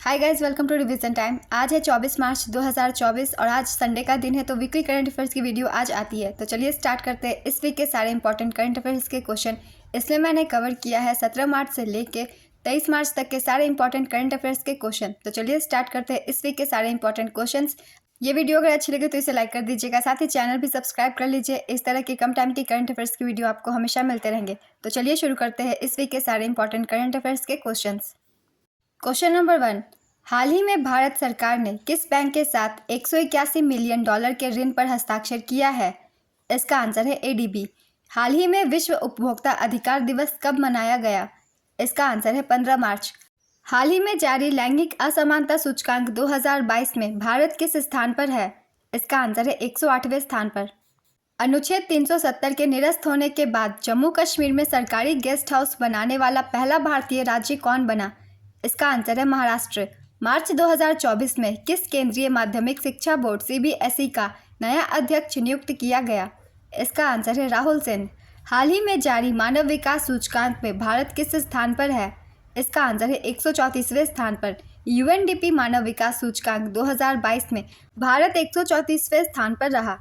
Hi guys, welcome to revision time. आज है 24 मार्च 2024 और आज संडे का दिन है, तो वीकली करंट अफेयर्स की वीडियो आज आती है। तो चलिए स्टार्ट करते हैं इस वीक के सारे इंपॉर्टेंट करंट अफेयर्स के क्वेश्चन। इसमें मैंने कवर किया है 17 मार्च से लेके 23 मार्च तक के सारे इंपॉर्टेंट करंट अफेयर्स के क्वेश्चन। तो चलिए स्टार्ट करते हैं इस वीक के सारे इंपॉर्टेंट क्वेश्चन। ये वीडियो अगर अच्छी लगे तो इसे लाइक कर दीजिएगा, साथ ही चैनल भी सब्सक्राइब कर लीजिए। इस तरह की कम टाइम की करंट अफेयर्स की वीडियो आपको हमेशा मिलते रहेंगे। तो चलिए शुरू करते हैं इस वीक के सारे इंपॉर्टेंट करंट अफेयर्स के क्वेश्चन। क्वेश्चन नंबर 1, हाल ही में भारत सरकार ने किस बैंक के साथ 181 मिलियन डॉलर के ऋण पर हस्ताक्षर किया है? इसका आंसर है एडीबी। हाल ही में विश्व उपभोक्ता अधिकार दिवस कब मनाया गया? इसका आंसर है 15 मार्च। हाल ही में जारी लैंगिक असमानता सूचकांक 2022 में भारत किस स्थान पर है? इसका आंसर है 108वें स्थान पर। अनुच्छेद 370 के निरस्त होने के बाद जम्मू कश्मीर में सरकारी गेस्ट हाउस बनाने वाला पहला भारतीय राज्य कौन बना? इसका आंसर है महाराष्ट्र। मार्च 2024 में किस केंद्रीय माध्यमिक शिक्षा बोर्ड सीबीएसई का नया अध्यक्ष नियुक्त किया गया? इसका आंसर है राहुल सेन। हाल ही में जारी मानव विकास सूचकांक में भारत किस स्थान पर है? इसका आंसर है 134वें स्थान पर। यूएनडीपी मानव विकास सूचकांक 2022 में भारत 134वें स्थान पर रहा।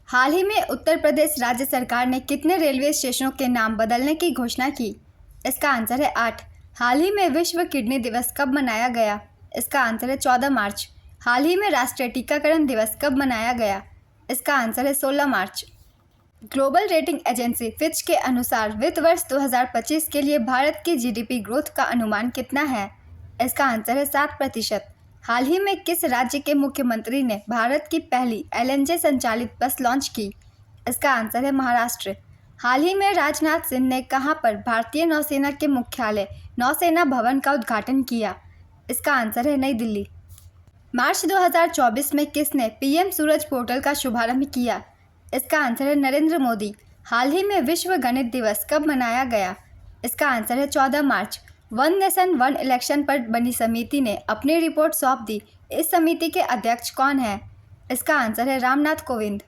हाल ही में उत्तर प्रदेश राज्य सरकार ने कितने रेलवे स्टेशनों के नाम बदलने की घोषणा की? इसका आंसर है 8। हाल ही में विश्व किडनी दिवस कब मनाया गया? इसका आंसर है 14 मार्च। हाल ही में राष्ट्रीय टीकाकरण दिवस कब मनाया गया? इसका आंसर है 16 मार्च। ग्लोबल रेटिंग एजेंसी फिच के अनुसार वित्त वर्ष 2025 के लिए भारत की जीडीपी ग्रोथ का अनुमान कितना है? इसका आंसर है 7%। हाल ही में किस राज्य के मुख्यमंत्री ने भारत की पहली एलएनजी संचालित बस लॉन्च की? इसका आंसर है महाराष्ट्र। हाल ही में राजनाथ सिंह ने कहां पर भारतीय नौसेना के मुख्यालय नौसेना भवन का उद्घाटन किया? इसका आंसर है नई दिल्ली। मार्च 2024 में किसने पीएम सूरज पोर्टल का शुभारंभ किया? इसका आंसर है नरेंद्र मोदी। हाल ही में विश्व गणित दिवस कब मनाया गया? इसका आंसर है 14 मार्च। वन नेशन वन इलेक्शन पर बनी समिति ने अपनी रिपोर्ट सौंप दी। इस समिति के अध्यक्ष कौन है? इसका आंसर है रामनाथ कोविंद।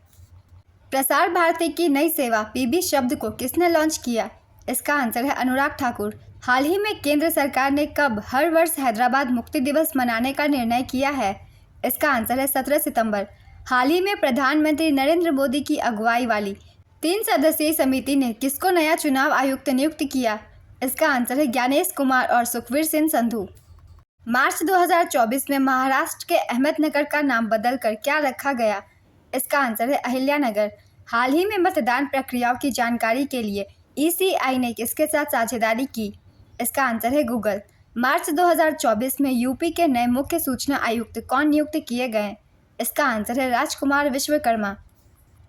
प्रसार भारती की नई सेवा पीबी शब्द को किसने लॉन्च किया? इसका आंसर है अनुराग ठाकुर। हाल ही में केंद्र सरकार ने कब हर वर्ष हैदराबाद मुक्ति दिवस मनाने का निर्णय किया है? इसका आंसर है 17 सितंबर। हाल ही में प्रधानमंत्री नरेंद्र मोदी की अगुवाई वाली 3 सदस्यीय समिति ने किसको नया चुनाव आयुक्त नियुक्त किया? इसका आंसर है ज्ञानेश कुमार और सुखवीर सिंह संधू। मार्च 2024 में महाराष्ट्र के अहमदनगर का नाम बदलकर क्या रखा गया? इसका आंसर है अहिल्यानगर। हाल ही में मतदान प्रक्रियाओं की जानकारी के लिए ईसीआई ने किसके साथ साझेदारी की? इसका आंसर है गूगल। मार्च 2024 में यूपी के नए मुख्य सूचना आयुक्त कौन नियुक्त किए गए? इसका आंसर है राजकुमार विश्वकर्मा।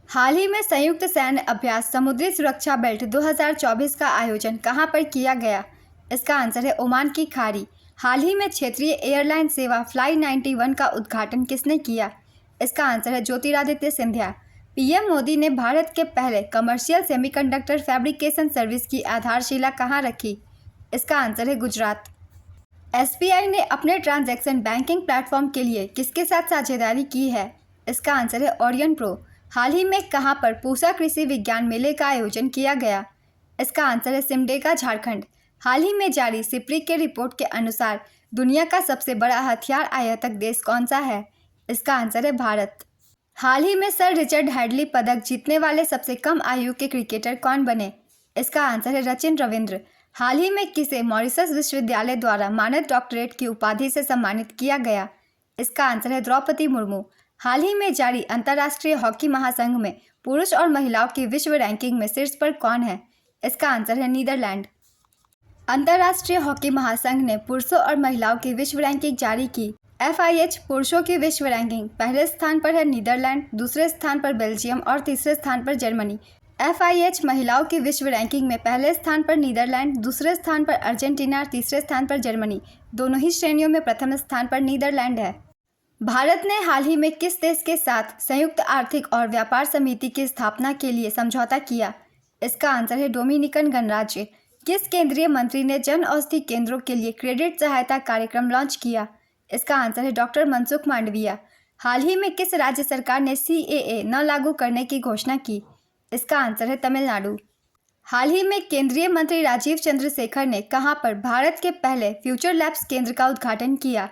हाल ही में संयुक्त सैन्य अभ्यास समुद्री सुरक्षा बेल्ट 2024 का आयोजन कहां पर किया गया? इसका आंसर है ओमान की खाड़ी। हाल ही में क्षेत्रीय एयरलाइन सेवा फ्लाई 91 का उद्घाटन किसने किया? इसका आंसर है ज्योतिरादित्य सिंधिया। पीएम मोदी ने भारत के पहले कमर्शियल सेमीकंडक्टर फैब्रिकेशन सर्विस की आधारशिला कहां रखी? इसका आंसर है गुजरात। एसबीआई ने अपने ट्रांजैक्शन बैंकिंग प्लेटफॉर्म के लिए किसके साथ साझेदारी की है? इसका आंसर है ओरियन प्रो। हाल ही में कहां पर पूसा कृषि विज्ञान मेले का आयोजन किया गया? इसका आंसर है सिमडेगा, झारखंड। हाल ही में जारी सिप्री के रिपोर्ट के अनुसार दुनिया का सबसे बड़ा हथियार आयातक देश कौन सा है? इसका आंसर है भारत। हाल ही में सर रिचर्ड हैडली पदक जीतने वाले सबसे कम आयु के क्रिकेटर कौन बने? इसका आंसर है सचिन रविंद्र। हाल ही में किसे मॉरिशस विश्वविद्यालय द्वारा मानद डॉक्टरेट की उपाधि से सम्मानित किया गया? इसका आंसर है द्रौपदी मुर्मू। हाल ही में जारी अंतर्राष्ट्रीय हॉकी महासंघ में पुरुष और महिलाओं की विश्व रैंकिंग में शीर्ष पर कौन है? इसका आंसर है नीदरलैंड। अंतर्राष्ट्रीय हॉकी महासंघ ने पुरुषों और महिलाओं की विश्व रैंकिंग जारी की। FIH पुरुषों की विश्व रैंकिंग पहले स्थान पर है नीदरलैंड, दूसरे स्थान पर बेल्जियम और तीसरे स्थान पर जर्मनी। FIH महिलाओं की विश्व रैंकिंग में पहले स्थान पर नीदरलैंड, दूसरे स्थान पर अर्जेंटीना और तीसरे स्थान पर जर्मनी। दोनों ही श्रेणियों में प्रथम स्थान पर नीदरलैंड है। भारत ने हाल ही में किस देश के साथ संयुक्त आर्थिक और व्यापार समिति की स्थापना के लिए समझौता किया? इसका आंसर है डोमिनिकन गणराज्य। किस केंद्रीय मंत्री ने जन औषधि केंद्रों के लिए क्रेडिट सहायता कार्यक्रम लॉन्च किया? इसका आंसर है डॉक्टर मनसुख मांडविया। हाल ही में किस राज्य सरकार ने CAA न लागू करने की घोषणा की? इसका आंसर है तमिलनाडु। हाल ही में केंद्रीय मंत्री राजीव चंद्रशेखर ने कहां पर भारत के पहले फ्यूचर लैब्स केंद्र का उद्घाटन किया?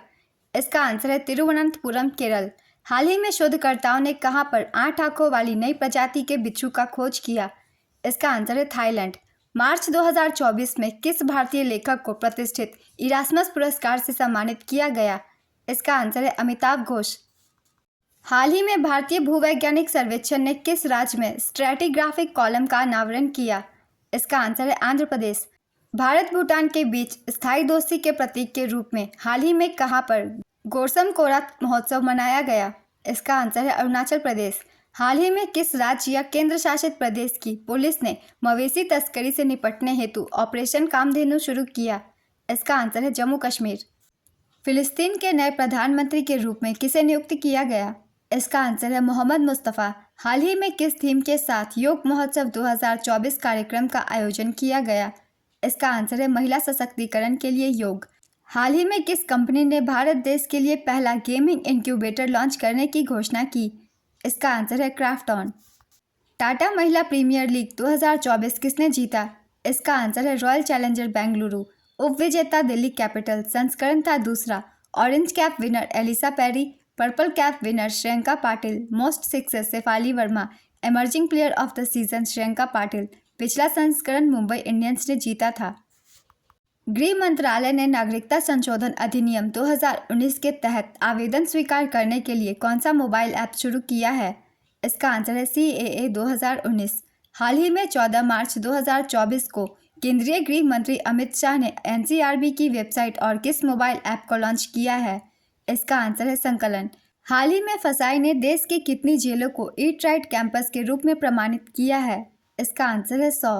इसका आंसर है तिरुवनंतपुरम, केरल। हाल ही में शोधकर्ताओं ने कहां पर 8 आंखों वाली नई प्रजाति के बिच्छू का खोज किया? इसका आंसर है थाईलैंड। मार्च 2024 में किस भारतीय लेखक को प्रतिष्ठित इरास्मस पुरस्कार से सम्मानित किया गया? इसका आंसर है अमिताभ घोष। हाल ही में भारतीय भूवैज्ञानिक सर्वेक्षण ने किस राज्य में स्ट्रैटिग्राफिक कॉलम का अनावरण किया? इसका आंसर है आंध्र प्रदेश। भारत भूटान के बीच स्थायी दोस्ती के प्रतीक के रूप में हाल ही में कहां पर गोरसम कोरा महोत्सव मनाया गया? इसका आंसर है अरुणाचल प्रदेश। हाल ही में किस राज्य या केंद्र शासित प्रदेश की पुलिस ने मवेशी तस्करी से निपटने हेतु ऑपरेशन कामधेनु शुरू किया? इसका आंसर है जम्मू कश्मीर। फिलिस्तीन के नए प्रधानमंत्री के रूप में किसे नियुक्त किया गया? इसका आंसर है मोहम्मद मुस्तफ़ा। हाल ही में किस थीम के साथ योग महोत्सव 2024 कार्यक्रम का आयोजन किया गया? इसका आंसर है महिला सशक्तिकरण के लिए योग। हाल ही में किस कंपनी ने भारत देश के लिए पहला गेमिंग इंक्यूबेटर लॉन्च करने की घोषणा की? इसका आंसर है क्राफ्टॉन। टाटा महिला प्रीमियर लीग 2024 किसने जीता? इसका आंसर है रॉयल चैलेंजर बेंगलुरु। उप विजेता दिल्ली कैपिटल। संस्करण था दूसरा। Orange cap winner Ellyse Perry, purple cap winner Shreyanka Patil, most sixes Shafali Verma, emerging player of the season Shreyanka Patil. पिछला संस्करण मुंबई इंडियंस ने जीता था। गृह मंत्रालय ने नागरिकता संशोधन अधिनियम 2019 के तहत आवेदन स्वीकार करने के लिए कौन सा मोबाइल ऐप शुरू किया है? इसका आंसर है CAA 2019। हाल ही में 14 मार्च 2024 को केंद्रीय गृह मंत्री अमित शाह ने NCRB की वेबसाइट और किस मोबाइल ऐप को लॉन्च किया है? इसका आंसर है संकलन। हाल ही में फसाई ने देश की कितनी जेलों को ईट राइट कैंपस के रूप में प्रमाणित किया है? इसका आंसर है 100।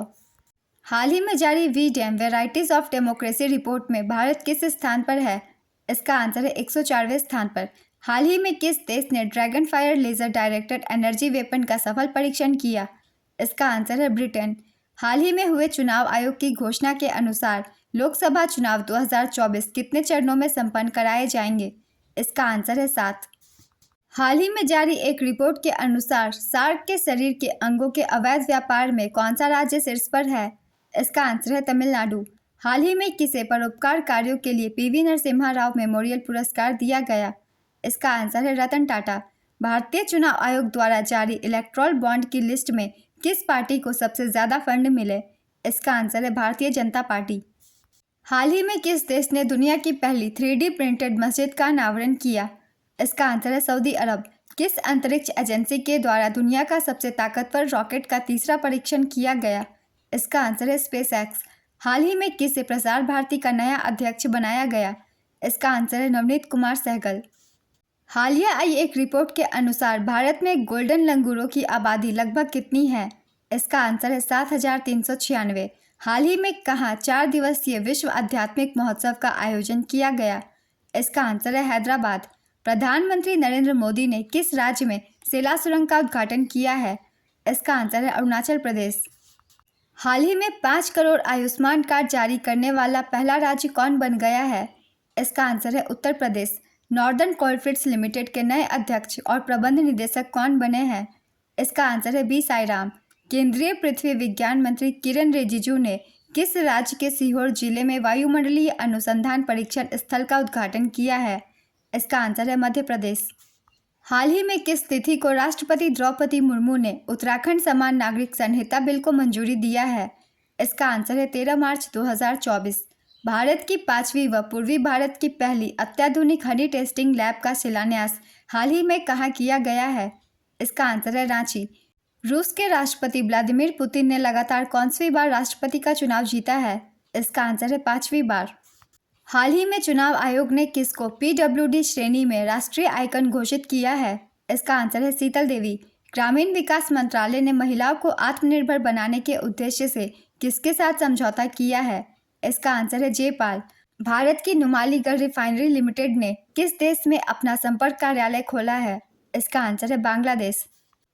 हाल ही में जारी VDEM varieties of democracy report में भारत किस स्थान पर है? इसका आंसर है 104वें स्थान पर। हाल ही में किस देश ने dragon fire laser directed energy weapon का सफल परीक्षण किया? इसका आंसर है ब्रिटेन। हाल ही में हुए चुनाव आयोग की घोषणा के अनुसार लोकसभा चुनाव 2024 कितने चरणों में संपन्न कराए जाएंगे? इसका आंसर है 7। हाल ही में जारी एक रिपोर्ट के अनुसार शार्क के शरीर के अंगों के अवैध व्यापार में कौन सा राज्य शीर्ष पर है? इसका आंसर है तमिलनाडु। हाल ही में किसे परोपकार कार्यों के लिए PV नरसिम्हा राव मेमोरियल पुरस्कार दिया गया? इसका आंसर है रतन टाटा। भारतीय चुनाव आयोग द्वारा जारी इलेक्टोरल बॉन्ड की लिस्ट में किस पार्टी को सबसे ज़्यादा फंड मिले? इसका आंसर है भारतीय जनता पार्टी। हाल ही में किस देश ने दुनिया की पहली 3D प्रिंटेड मस्जिद का अनावरण किया? इसका आंसर है सऊदी अरब। किस अंतरिक्ष एजेंसी के द्वारा दुनिया का सबसे ताकतवर रॉकेट का तीसरा परीक्षण किया गया? इसका आंसर है SpaceX। हाल ही में किसे प्रसार भारती का नया अध्यक्ष बनाया गया? इसका आंसर है नवनीत कुमार सहगल। हालिया आई एक रिपोर्ट के अनुसार भारत में गोल्डन लंगूरों की आबादी लगभग कितनी है? इसका आंसर है 7396। हाल ही में कहाँ 4 दिवसीय विश्व आध्यात्मिक महोत्सव का आयोजन किया गया? इसका आंसर है हैदराबाद। प्रधानमंत्री नरेंद्र मोदी ने किस राज्य में सेला सुरंग का उद्घाटन किया है? इसका आंसर है अरुणाचल प्रदेश। हाल ही में 5 करोड़ आयुष्मान कार्ड जारी करने वाला पहला राज्य कौन बन गया है? इसका आंसर है Uttar Pradesh. Northern coalfields limited के नए अध्यक्ष और प्रबंध निदेशक कौन बने हैं? इसका आंसर है B साईराम। केंद्रीय पृथ्वी विज्ञान मंत्री किरण रिजिजू ने किस राज्य के सीहोर जिले में वायुमंडलीय अनुसंधान परीक्षण स्थल का उद्घाटन किया है? इसका आंसर है मध्य प्रदेश। हाल ही में किस तिथि को राष्ट्रपति द्रौपदी मुर्मू ने उत्तराखंड समान नागरिक संहिता बिल को मंजूरी दिया है? इसका आंसर है 13 मार्च 2024। भारत की 5वीं व पूर्वी भारत की पहली अत्याधुनिक हनी टेस्टिंग लैब का शिलान्यास हाल ही में कहाँ किया गया है? इसका आंसर है रांची। रूस के राष्ट्रपति व्लादिमीर पुतिन ने लगातार कौनसी बार राष्ट्रपति का चुनाव जीता है? इसका आंसर है 5वीं बार। हाल ही में चुनाव आयोग ने किसको PWD श्रेणी में राष्ट्रीय आइकन घोषित किया है? इसका आंसर है शीतल देवी। ग्रामीण विकास मंत्रालय ने महिलाओं को आत्मनिर्भर बनाने के उद्देश्य से किसके साथ समझौता किया है? इसका आंसर है जयपाल। भारत की नुमालीगढ़ रिफाइनरी लिमिटेड ने किस देश में अपना संपर्क कार्यालय खोला है? इसका आंसर है बांग्लादेश।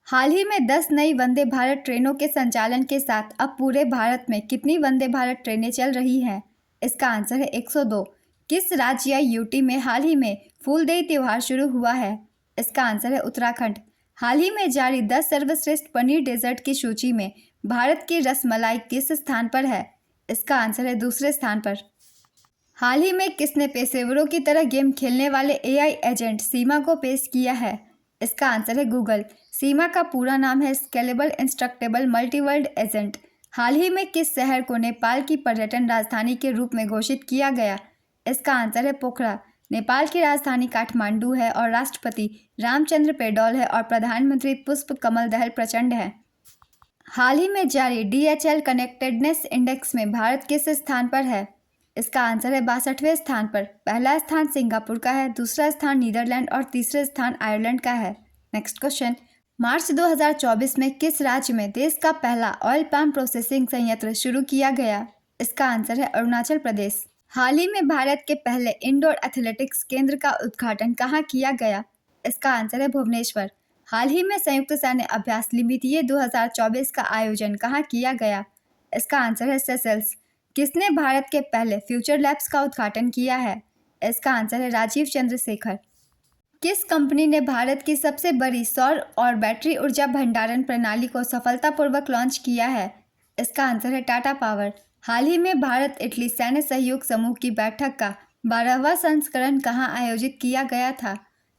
हाल ही में 10 नई वंदे भारत ट्रेनों के संचालन के साथ अब पूरे भारत में कितनी वंदे भारत ट्रेनें चल रही हैं? इसका आंसर है 102। किस राज्य या यूटी में हाल ही में फूलदेई त्यौहार शुरू हुआ है? इसका आंसर है उत्तराखंड। हाल ही में जारी 10 सर्वश्रेष्ठ पनीर डेजर्ट की सूची में भारत की रसमलाई किस स्थान पर है? इसका आंसर है दूसरे स्थान पर। हाल ही में किसने पेशेवरों की तरह गेम खेलने वाले एआई एजेंट सीमा को पेश किया है? इसका आंसर है गूगल। सीमा का पूरा नाम है स्केलेबल इंस्ट्रक्टेबल मल्टीवर्ल्ड एजेंट। हाल ही में किस शहर को नेपाल की पर्यटन राजधानी के रूप में घोषित किया गया? इसका आंसर है पोखरा। नेपाल की राजधानी काठमांडू है और राष्ट्रपति रामचंद्र पेडौल है और प्रधानमंत्री पुष्प कमल दहल प्रचंड है। हाल ही में जारी DHL कनेक्टेडनेस इंडेक्स में भारत किस स्थान पर है? इसका आंसर है 62वें स्थान पर। पहला स्थान सिंगापुर का है, दूसरा स्थान नीदरलैंड और तीसरा स्थान आयरलैंड का है। नेक्स्ट क्वेश्चन, मार्च 2024 में किस राज्य में देश का पहला ऑयल पाम प्रोसेसिंग संयंत्र शुरू किया गया? इसका आंसर है अरुणाचल प्रदेश। हाल ही में भारत के पहले इंडोर एथलेटिक्स केंद्र का उद्घाटन कहाँ किया गया? इसका आंसर है भुवनेश्वर। हाल ही में संयुक्त सैन्य अभ्यास लिमिटिए 2024 का आयोजन कहाँ किया गया? इसका आंसर है सेशेल्स। किसने भारत के पहले फ्यूचर लैब्स का उद्घाटन किया है? इसका आंसर है राजीव चंद्रशेखर। किस कंपनी ने भारत की सबसे बड़ी सौर और बैटरी ऊर्जा भंडारण प्रणाली को सफलतापूर्वक लॉन्च किया है? इसका आंसर है टाटा पावर। हाल ही में भारत इटली सैन्य सहयोग समूह की बैठक का 12वां संस्करण कहाँ आयोजित किया गया था?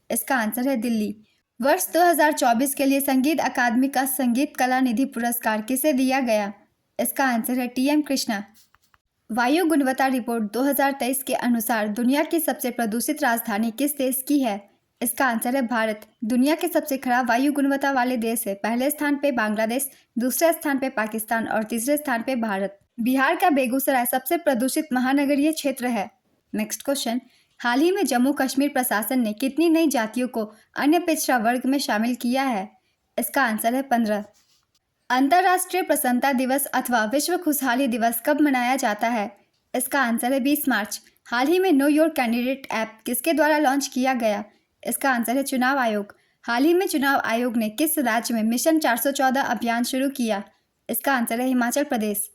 इसका आंसर है दिल्ली। वर्ष 2024 के लिए संगीत अकादमी का संगीत कला निधि पुरस्कार किसे दिया गया? इसका आंसर है TM कृष्णा। वायु गुणवत्ता रिपोर्ट 2023 के अनुसार दुनिया की सबसे प्रदूषित राजधानी किस देश की है? इसका आंसर है भारत। दुनिया के सबसे खराब वायु गुणवत्ता वाले देश है। पहले स्थान पे बांग्लादेश, दूसरे स्थान पे पाकिस्तान और तीसरे स्थान पे भारत। बिहार का बेगूसराय सबसे प्रदूषित महानगरीय क्षेत्र है। नेक्स्ट क्वेश्चन, हाल ही में जम्मू कश्मीर प्रशासन ने कितनी नई जातियों को अन्य पिछड़ा वर्ग में शामिल किया है? इसका आंसर है 15। अंतर्राष्ट्रीय प्रसन्नता दिवस अथवा विश्व खुशहाली दिवस कब मनाया जाता है? इसका आंसर है 20 मार्च। हाल ही में नो योर कैंडिडेट ऐप किसके द्वारा लॉन्च किया गया? इसका आंसर है चुनाव आयोग। हाल ही में चुनाव आयोग ने किस राज्य में मिशन 414 अभियान शुरू किया? इसका आंसर है हिमाचल प्रदेश।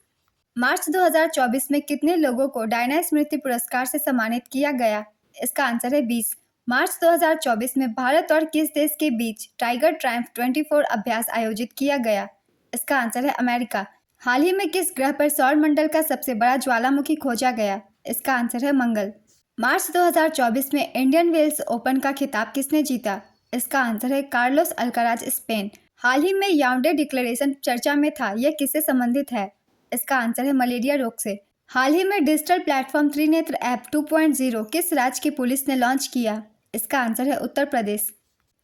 मार्च 2024 में कितने लोगों को डायना स्मृति पुरस्कार से सम्मानित किया गया? इसका आंसर है 20। मार्च 2024 में भारत और किस देश के बीच टाइगर ट्रायम्फ 24 अभ्यास आयोजित किया गया? इसका आंसर है अमेरिका। हाल ही में किस ग्रह पर सौर मंडल का सबसे बड़ा ज्वालामुखी खोजा गया? इसका आंसर है मंगल। मार्च 2024 में इंडियन वेल्स ओपन का खिताब किसने जीता? इसका आंसर है कार्लोस अल्काराज, स्पेन। हाल ही में याओंडे डिक्लेरेशन चर्चा में था, यह किससे संबंधित है? इसका आंसर है मलेरिया रोग से। हाल ही में डिजिटल प्लेटफॉर्म त्रिनेत्र ऐप 2.0 किस राज्य की पुलिस ने लॉन्च किया? इसका आंसर है उत्तर प्रदेश।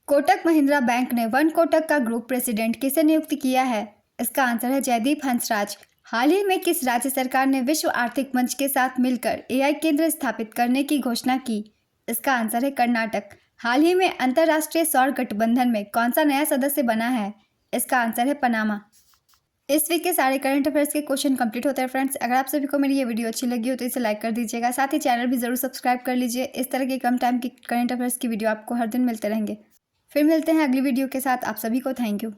कोटक महिंद्रा बैंक ने वन कोटक का ग्रुप प्रेसिडेंट किसे नियुक्त किया है? इसका आंसर है जयदीप हंसराज। हाल ही में किस राज्य सरकार ने विश्व आर्थिक मंच के साथ मिलकर AI केंद्र स्थापित करने की घोषणा की? इसका आंसर है कर्नाटक। हाल ही में अंतर्राष्ट्रीय सौर गठबंधन में कौन सा नया सदस्य बना है? इसका आंसर है पनामा। इस वीक के सारे करंट अफेयर्स के क्वेश्चन कंप्लीट होते हैं फ्रेंड्स। अगर आप सभी को मेरी ये वीडियो अच्छी लगी हो तो इसे लाइक कर दीजिएगा, साथ ही चैनल भी जरूर सब्सक्राइब कर लीजिए। इस तरह के कम टाइम की करंट अफेयर्स की वीडियो आपको हर दिन मिलते रहेंगे। फिर मिलते हैं अगली वीडियो के साथ। आप सभी को थैंक यू।